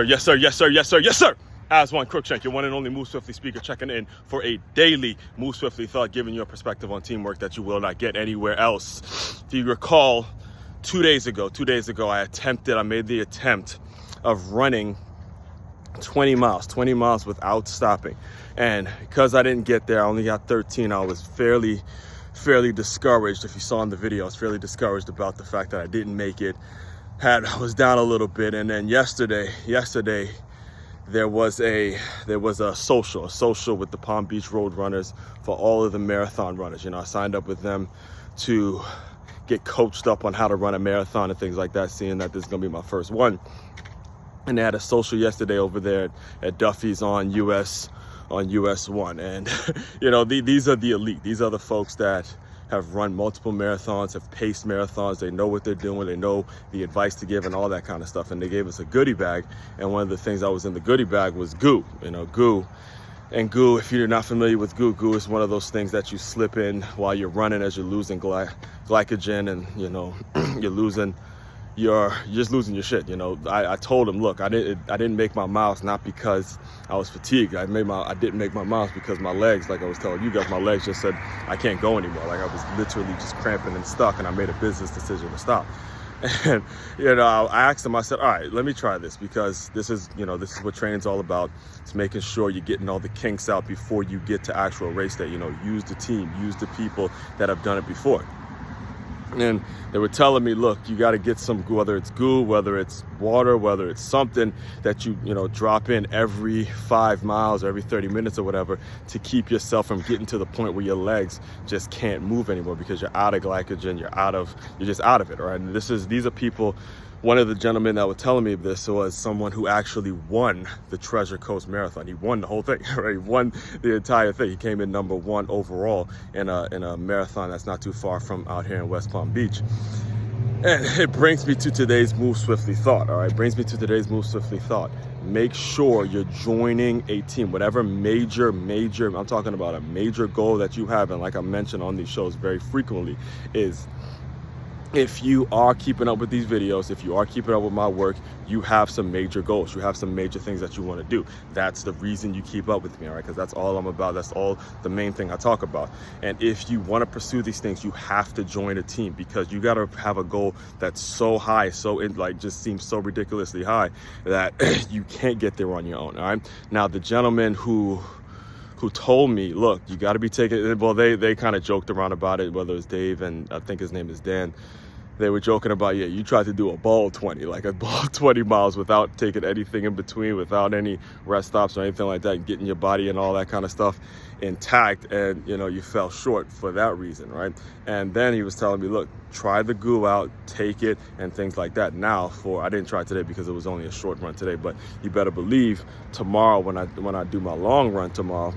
Yes, sir. Yes, sir. Yes, sir. Yes, sir. Aswand Cruickshank, your one and only Move Swiftly speaker, checking in for a daily Move Swiftly thought, giving you a perspective on teamwork that you will not get anywhere else. If you recall, 2 days ago, I made the attempt of running 20 miles without stopping. And because I didn't get there, I only got 13. I was fairly discouraged. If you saw in the video, I was fairly discouraged about the fact that I didn't make it. I was down a little bit. And then yesterday there was a social with the Palm Beach Road Runners for all of the marathon runners. You know, I signed up with them to get coached up on how to run a marathon and things like that, seeing that this is gonna be my first one. And they had a social yesterday over there at Duffy's on US 1. And you know, these are the elite. These are the folks that have run multiple marathons, have paced marathons. They know what they're doing. They know the advice to give and all that kind of stuff. And they gave us a goodie bag. And one of the things that was in the goodie bag was goo. You know, goo. And goo, if you're not familiar with goo is one of those things that you slip in while you're running as you're losing glycogen, and you know, you're just losing your shit. You know, I told him, look, I didn't make my miles not because I was fatigued. I didn't make my miles because my legs, like I was telling you guys, my legs just said I can't go anymore. Like I was literally just cramping and stuck, and I made a business decision to stop. And you know, I asked him, I said, all right, let me try this, because this is what training's all about. It's making sure you're getting all the kinks out before you get to actual race day. You know, use the team, use the people that have done it before. And they were telling me, look, you got to get some goo, whether it's goo, whether it's water, whether it's something that you drop in every 5 miles or every 30 minutes or whatever, to keep yourself from getting to the point where your legs just can't move anymore because you're out of glycogen, you're just out of it. All right. And these are people. One of the gentlemen that were telling me this was someone who actually won the Treasure Coast Marathon. He won the whole thing, right? He won the entire thing. He came in number 1 overall in a marathon that's not too far from out here in West Palm Beach. And it brings me to today's Move Swiftly thought, all right? Make sure you're joining a team, whatever major, I'm talking about a major goal that you have. And like I mentioned on these shows very frequently, is if you are keeping up with these videos, if you are keeping up with my work, you have some major goals. You have some major things that you want to do. That's the reason you keep up with me, all right? Because that's all I'm about. That's all the main thing I talk about. And if you want to pursue these things, you have to join a team, because you got to have a goal that's so high, just seems so ridiculously high that you can't get there on your own, all right? Now, the gentleman who told me, look, you got to be taking, well, they kind of joked around about it, whether it's Dave and I think his name is Dan. They were joking about, yeah, you tried to do a ball 20 miles without taking anything in between, without any rest stops or anything like that, and getting your body and all that kind of stuff intact, and you know, you fell short for that reason, right? And then he was telling me, look, try the goo out, take it, and things like that. Now, I didn't try today because it was only a short run today, but you better believe tomorrow when I do my long run tomorrow,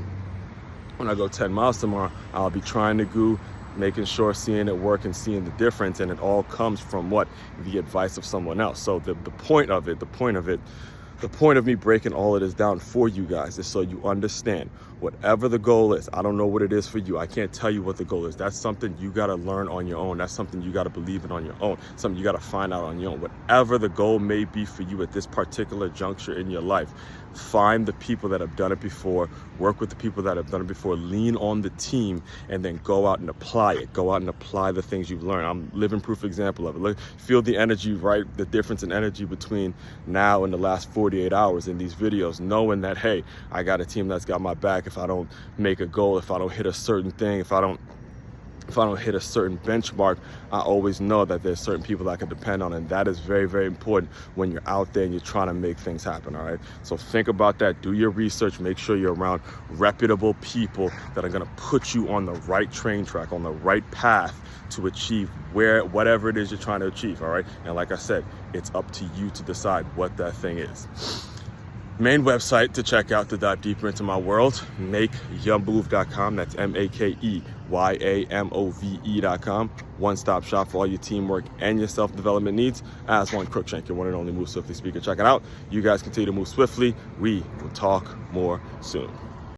when I go 10 miles tomorrow, I'll be trying the goo, making sure, seeing it work and seeing the difference. And it all comes from the advice of someone else. So the point of me breaking all of this down for you guys is so you understand whatever the goal is. I don't know what it is for you. I can't tell you what the goal is. That's something you got to learn on your own. That's something you got to believe in on your own. Something you got to find out on your own. Whatever the goal may be for you at this particular juncture in your life, find the people that have done it before, work with the people that have done it before, lean on the team, and then go out and apply it. Go out and apply the things you've learned. I'm living proof example of it. Look, feel the energy, right? The difference in energy between now and the last 48 hours in these videos, knowing that, hey, I got a team that's got my back. If I don't make a goal, if I don't hit a certain thing, if I don't hit a certain benchmark, I always know that there's certain people that I can depend on. And that is very, very important when you're out there and you're trying to make things happen, all right? So think about that. Do your research. Make sure you're around reputable people that are going to put you on the right train track, on the right path to achieve whatever it is you're trying to achieve, all right? And like I said, it's up to you to decide what that thing is. Main website to check out to dive deeper into my world, makeyamove.com. That's MAKEYAMOVE.com. One-stop shop for all your teamwork and your self-development needs. Aswand Cruickshank, your one and only Move Swiftly speaker. Check it out. You guys continue to move swiftly. We will talk more soon.